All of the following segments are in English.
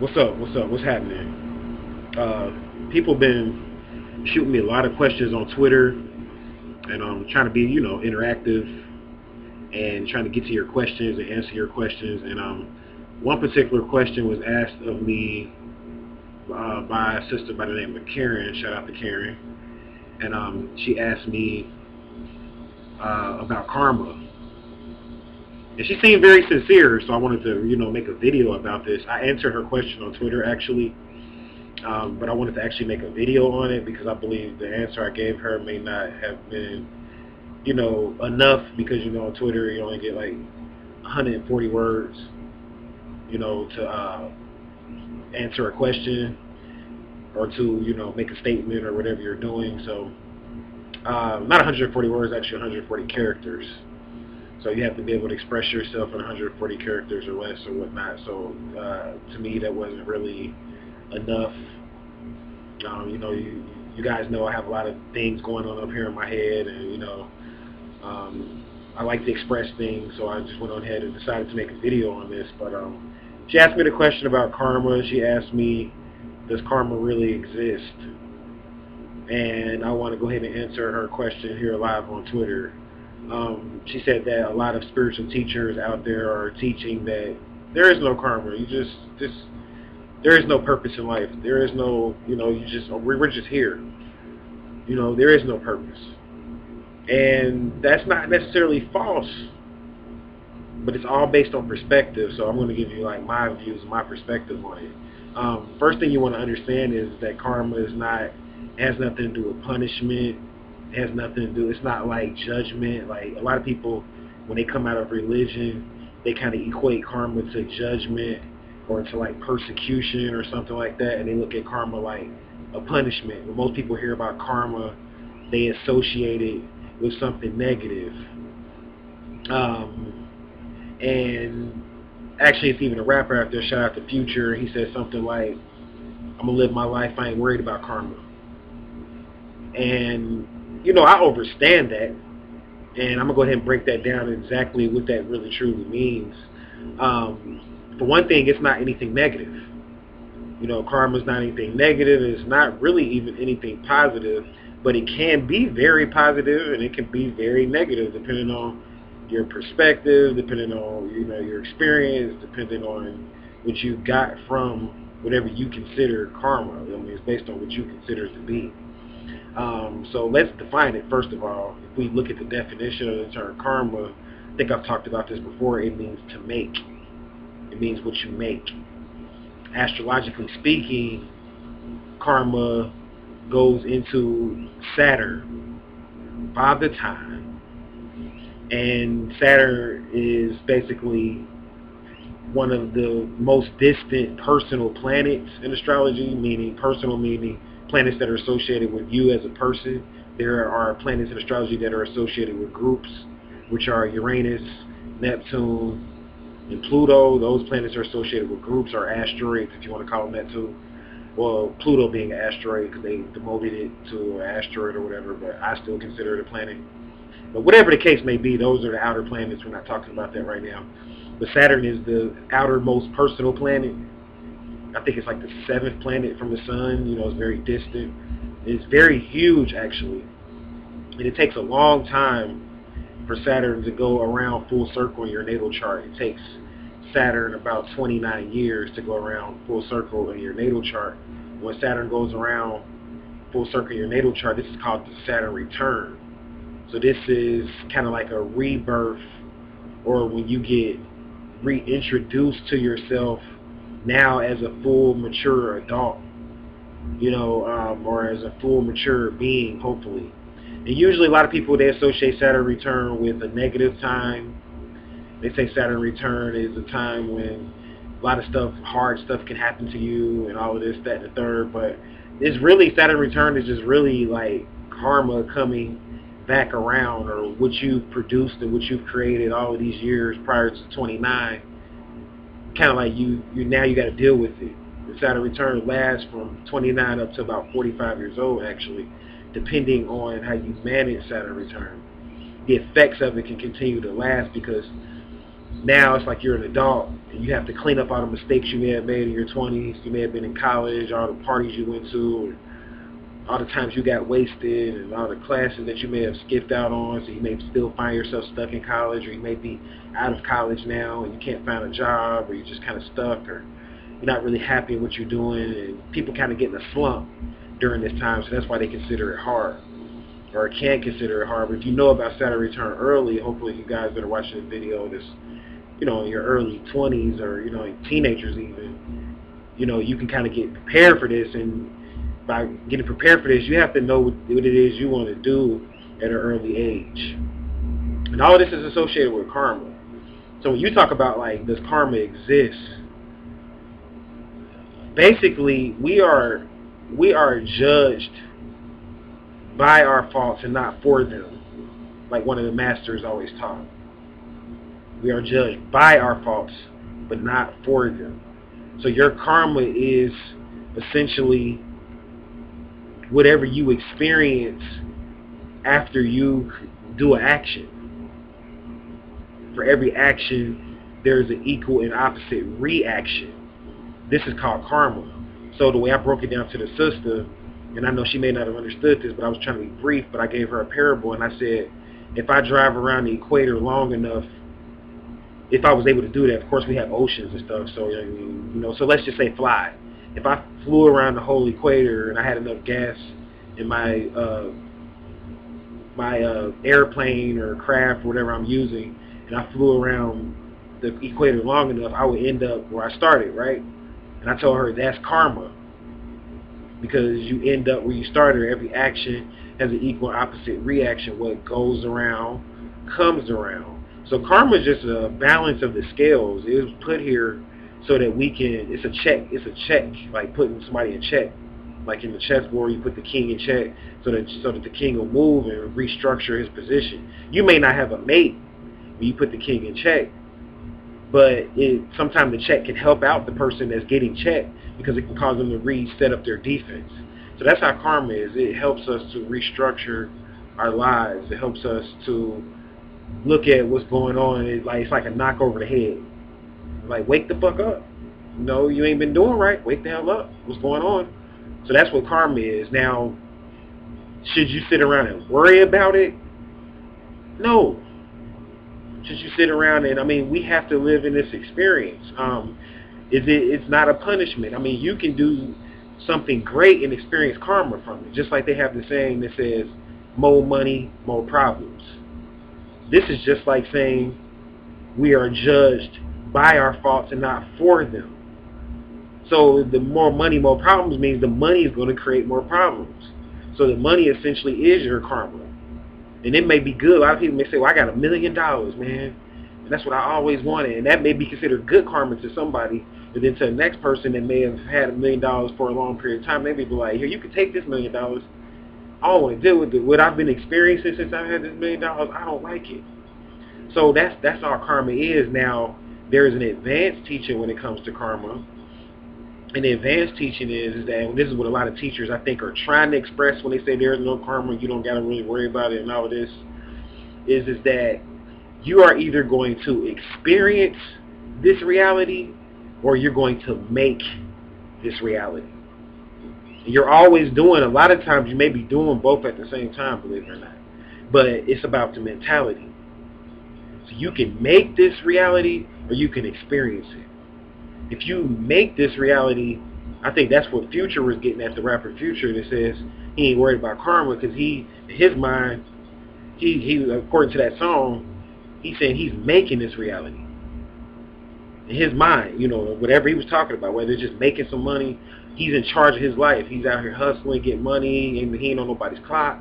What's up? What's up? What's happening? People been shooting me a lot of questions on Twitter, and I'm trying to be, interactive and trying to get to your questions and answer your questions. And one particular question was asked of me by a sister by the name of Karen. Shout out to Karen. And she asked me about karma. And she seemed very sincere, so I wanted to, make a video about this. I answered her question on Twitter, actually. But I wanted to actually make a video on it because I believe the answer I gave her may not have been, enough because, on Twitter you only get like 140 words, to answer a question or to, make a statement or whatever you're doing. So not 140 words, actually 140 characters. So you have to be able to express yourself in 140 characters or less or whatnot. So to me, that wasn't really enough. You guys know I have a lot of things going on up here in my head, and I like to express things, so I just went on ahead and decided to make a video on this. But she asked me the question about karma. She asked me, does karma really exist? And I want to go ahead and answer her question here live on Twitter. She said that a lot of spiritual teachers out there are teaching that there is no karma. There is no purpose in life. There is no, we're just here. There is no purpose. And that's not necessarily false, but it's all based on perspective. So I'm going to give you like my views and my perspective on it. First thing you want to understand is that karma has nothing to do with punishment. It has nothing to do, it's not like judgment. Like a lot of people, when they come out of religion, they kind of equate karma to judgment or to like persecution or something like that, and they look at karma like a punishment. When most people hear about karma, they associate it with something negative. And actually, it's even a rapper out there, shout out to Future. He says something like, "I'm gonna live my life. I ain't worried about karma." And I understand that, and I'm gonna go ahead and break that down exactly what that really truly means. For one thing, it's not anything negative. Karma is not anything negative. It's not really even anything positive, but it can be very positive and it can be very negative depending on your perspective, depending on your experience, depending on what you got from whatever you consider karma. I mean, it's based on what you consider it to be. So let's define it first of all. If we look at the definition of the term karma, I think I've talked about this before. It means to make. It means what you make. Astrologically speaking, karma goes into Saturn, Father Time. And Saturn is basically one of the most distant personal planets in astrology, meaning planets that are associated with you as a person. There are planets in astrology that are associated with groups, which are Uranus, Neptune, and Pluto. Those planets are associated with groups or asteroids, if you want to call them that too. Well, Pluto being an asteroid because they demoted it to an asteroid or whatever, but I still consider it a planet. But whatever the case may be, those are the outer planets. We're not talking about that right now. But Saturn is the outermost personal planet. I think it's like the 7th planet from the sun. It's very distant. It's very huge, actually. And it takes a long time for Saturn to go around full circle in your natal chart. It takes Saturn about 29 years to go around full circle in your natal chart. When Saturn goes around full circle in your natal chart, this is called the Saturn return. So this is kind of like a rebirth, or when you get reintroduced to yourself now as a full mature adult, or as a full mature being, hopefully. And usually a lot of people, they associate Saturn return with a negative time. They say Saturn return is a time when a lot of stuff, hard stuff can happen to you and all of this, that, and the third. But it's really, Saturn return is just really like karma coming back around, or what you've produced and what you've created all of these years prior to 29. Kind of like you now you got to deal with it. The Saturn return lasts from 29 up to about 45 years old, actually, depending on how you manage Saturn return. The effects of it can continue to last because Now it's like you're an adult and you have to clean up all the mistakes you may have made in your 20s. You may have been in college, all the parties you went to, all the times you got wasted, and all the classes that you may have skipped out on. So you may still find yourself stuck in college, or you may be out of college now and you can't find a job, or you're just kind of stuck, or you're not really happy with what you're doing, and people kind of get in a slump during this time. So that's why they consider it hard, or can consider it hard. But if you know about Saturn return early, hopefully you guys that are watching this video, this, in your early 20s, or teenagers even, you can kind of get prepared for this. And by getting prepared for this, you have to know what it is you want to do at an early age. And all of this is associated with karma. So when you talk about, like, does karma exist? Basically, we are judged by our faults and not for them. Like one of the masters always taught. We are judged by our faults, but not for them. So your karma is essentially whatever you experience after you do an action. For every action, there's an equal and opposite reaction. This is called karma. So the way I broke it down to the sister, and I know she may not have understood this, but I was trying to be brief, but I gave her a parable, and I said, if I drive around the equator long enough, if I was able to do that, of course we have oceans and stuff, so so let's just say fly. If I flew around the whole equator and I had enough gas in my airplane or craft or whatever I'm using, and I flew around the equator long enough, I would end up where I started, right? And I told her that's karma, because you end up where you started. Every action has an equal and opposite reaction. What goes around comes around. So karma is just a balance of the scales. It was put here so that we can, it's a check, like putting somebody in check. Like in the chessboard, you put the king in check so that the king will move and restructure his position. You may not have a mate when you put the king in check, but sometimes the check can help out the person that's getting checked, because it can cause them to reset up their defense. So that's how karma is. It helps us to restructure our lives. It helps us to look at what's going on. It's like a knock over the head. Like, wake the fuck up. No, you ain't been doing right. Wake the hell up. What's going on? So that's what karma is. Now, should you sit around and worry about it? No. Should you sit around and, we have to live in this experience. It's not a punishment. You can do something great and experience karma from it. Just like they have the saying that says, more money, more problems. This is just like saying we are judged by our faults and not for them. So the more money, more problems means the money is going to create more problems. So the money essentially is your karma. And it may be good. A lot of people may say, well, I got $1 million, man. And that's what I always wanted. And that may be considered good karma to somebody. But then to the next person that may have had $1 million for a long period of time, they may be like, here, you can take this $1 million. I don't want to deal with it. What I've been experiencing since I've had this $1 million, I don't like it. So that's all karma is. Now, there is an advanced teaching when it comes to karma. And the advanced teaching is that, and this is what a lot of teachers, I think, are trying to express when they say there is no karma, you don't got to really worry about it and all of this, is that you are either going to experience this reality or you're going to make this reality. And you're always doing, a lot of times you may be doing both at the same time, believe it or not. But it's about the mentality. So you can make this reality or you can experience it. If you make this reality, I think that's what Future was getting at, the rapper Future, that says he ain't worried about karma, because in his mind, he according to that song, he's saying he's making this reality. In his mind, whatever he was talking about, whether it's just making some money, he's in charge of his life. He's out here hustling, getting money, and he ain't on nobody's clock.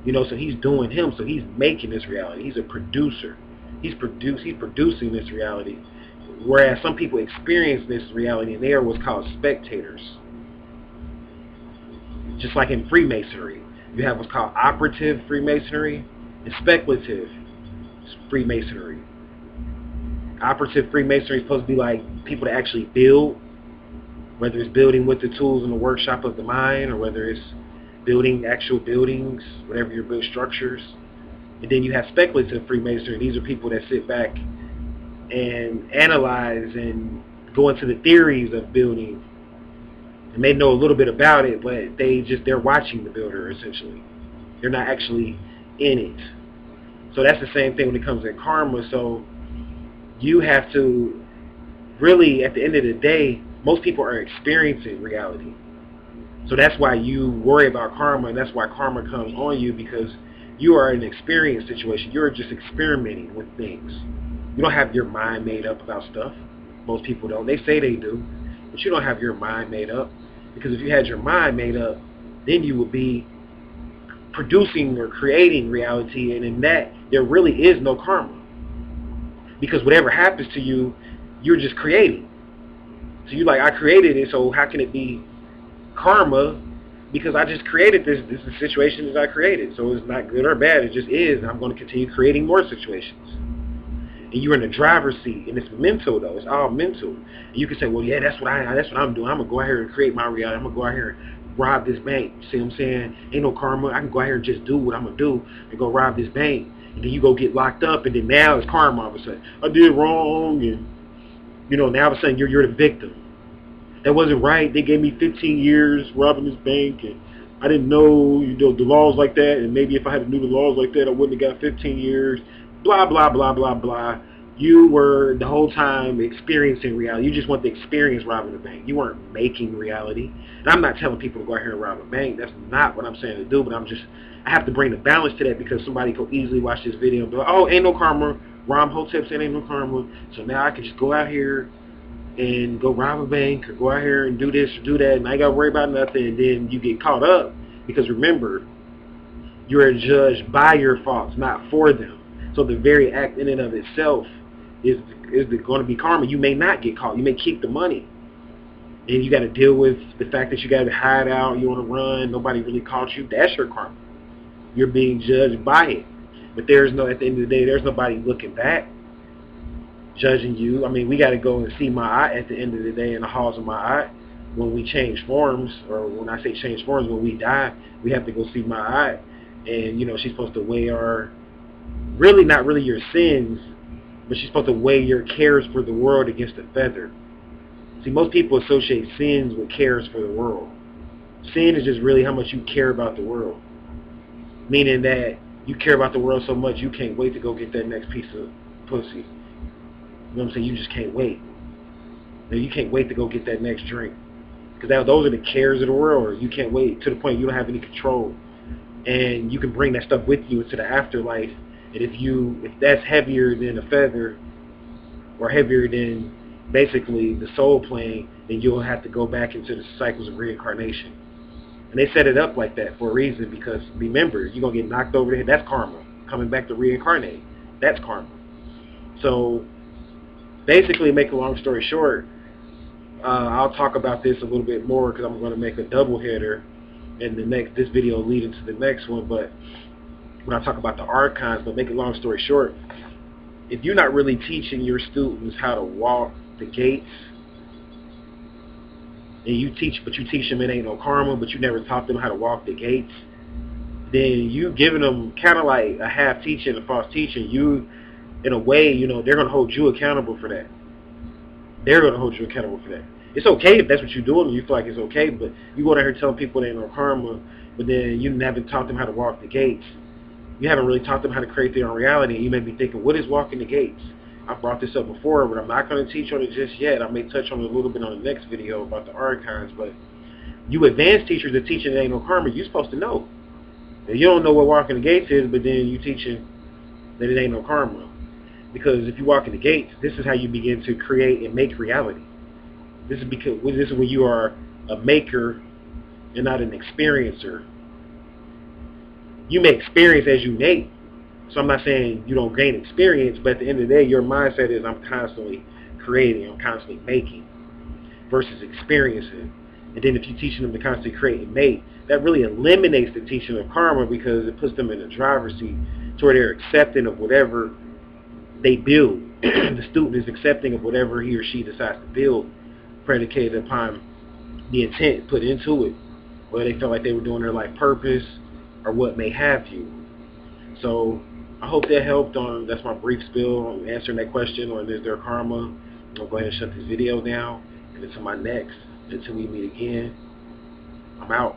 So he's doing him, so he's making this reality. He's a producer. He's producing this reality. Whereas some people experience this reality, and they are what's called spectators. Just like in Freemasonry, you have what's called operative Freemasonry and speculative Freemasonry. Operative Freemasonry is supposed to be like people that actually build, whether it's building with the tools in the workshop of the mind, or whether it's building actual buildings, whatever build structures. And then you have speculative Freemasonry. These are people that sit back and analyze and go into the theories of building, and they know a little bit about it, but they're watching the builder essentially. They're not actually in it. So that's the same thing when it comes to karma. So you have to really, at the end of the day, most people are experiencing reality. So that's why you worry about karma, and that's why karma comes on you, because you are in an experience situation. You're just experimenting with things. You don't have your mind made up about stuff. Most people don't. They say they do, but you don't have your mind made up. Because if you had your mind made up, then you would be producing or creating reality, and in that, there really is no karma. Because whatever happens to you, you're just creating. So you're like, I created it, so how can it be karma? Because I just created this. This is a situation that I created. So it's not good or bad. It just is. And I'm going to continue creating more situations. And you're in the driver's seat. And it's mental, though. It's all mental. And you can say, well, yeah, that's what I'm doing. I'm going to go out here and create my reality. I'm going to go out here and rob this bank. See what I'm saying? Ain't no karma. I can go out here and just do what I'm going to do and go rob this bank. And then you go get locked up. And then now it's karma all of a sudden. I did wrong. And, now all of a sudden you're the victim. That wasn't right. They gave me 15 years robbing this bank, and I didn't know, the laws like that, and maybe if I had knew the laws like that, I wouldn't have got 15 years, blah, blah, blah, blah, blah. You were the whole time experiencing reality. You just want to experience robbing a bank. You weren't making reality. And I'm not telling people to go out here and rob a bank. That's not what I'm saying to do, but I have to bring the balance to that, because somebody could easily watch this video and be like, oh, ain't no karma. Ram Hotep said ain't no karma. So now I can just go out here and go rob a bank or go out here and do this or do that, and I ain't got to worry about nothing, and then you get caught up. Because remember, you're judged by your faults, not for them. So the very act in and of itself is going to be karma. You may not get caught. You may keep the money. And you got to deal with the fact that you got to hide out, you want to run, nobody really caught you. That's your karma. You're being judged by it. But at the end of the day, there's nobody looking back, judging you. I mean, we got to go and see my eye at the end of the day in the halls of my eye. When we change forms, or when I say change forms, when we die, we have to go see my eye. And, she's supposed to weigh not really your sins, but she's supposed to weigh your cares for the world against a feather. See, most people associate sins with cares for the world. Sin is just really how much you care about the world. Meaning that you care about the world so much, you can't wait to go get that next piece of pussy. You know what I'm saying? You just can't wait. You can't wait to go get that next drink. Because those are the cares of the world. You can't wait to the point you don't have any control. And you can bring that stuff with you into the afterlife. And if that's heavier than a feather, or heavier than basically the soul plane, then you'll have to go back into the cycles of reincarnation. And they set it up like that for a reason, because remember, you're going to get knocked over the head. That's karma. Coming back to reincarnate. That's karma. So basically, make a long story short, I'll talk about this a little bit more, because I'm going to make a double header, and this video will lead into the next one. But when I talk about the archons, but make a long story short, if you're not really teaching your students how to walk the gates, and you teach them it ain't no karma, but you never taught them how to walk the gates, then you giving them kind of like a half teaching, a false teaching. You, in a way, they're going to hold you accountable for that. They're going to hold you accountable for that. It's okay if that's what you're doing and you feel like it's okay, but you go down here telling people there ain't no karma, but then you haven't taught them how to walk the gates. You haven't really taught them how to create their own reality. You may be thinking, what is walking the gates? I brought this up before, but I'm not going to teach on it just yet. I may touch on it a little bit on the next video about the archons, but you advanced teachers that teaching there ain't no karma, you're supposed to know. And you don't know what walking the gates is, but then you teaching that it ain't no karma. Because if you walk in the gates, this is how you begin to create and make reality. This is when you are a maker and not an experiencer. You may experience as you make. So I'm not saying you don't gain experience, but at the end of the day, your mindset is, I'm constantly creating, I'm constantly making, versus experiencing. And then if you're teaching them to constantly create and make, that really eliminates the teaching of karma, because it puts them in the driver's seat to where they're accepting of whatever they build. The student is accepting of whatever he or she decides to build, predicated upon the intent put into it, whether they felt like they were doing their life purpose or what may have you. So I hope that helped. That's my brief spill on answering that question, or is there karma? I'll go ahead and shut this video down. And until my next, until we meet again, I'm out.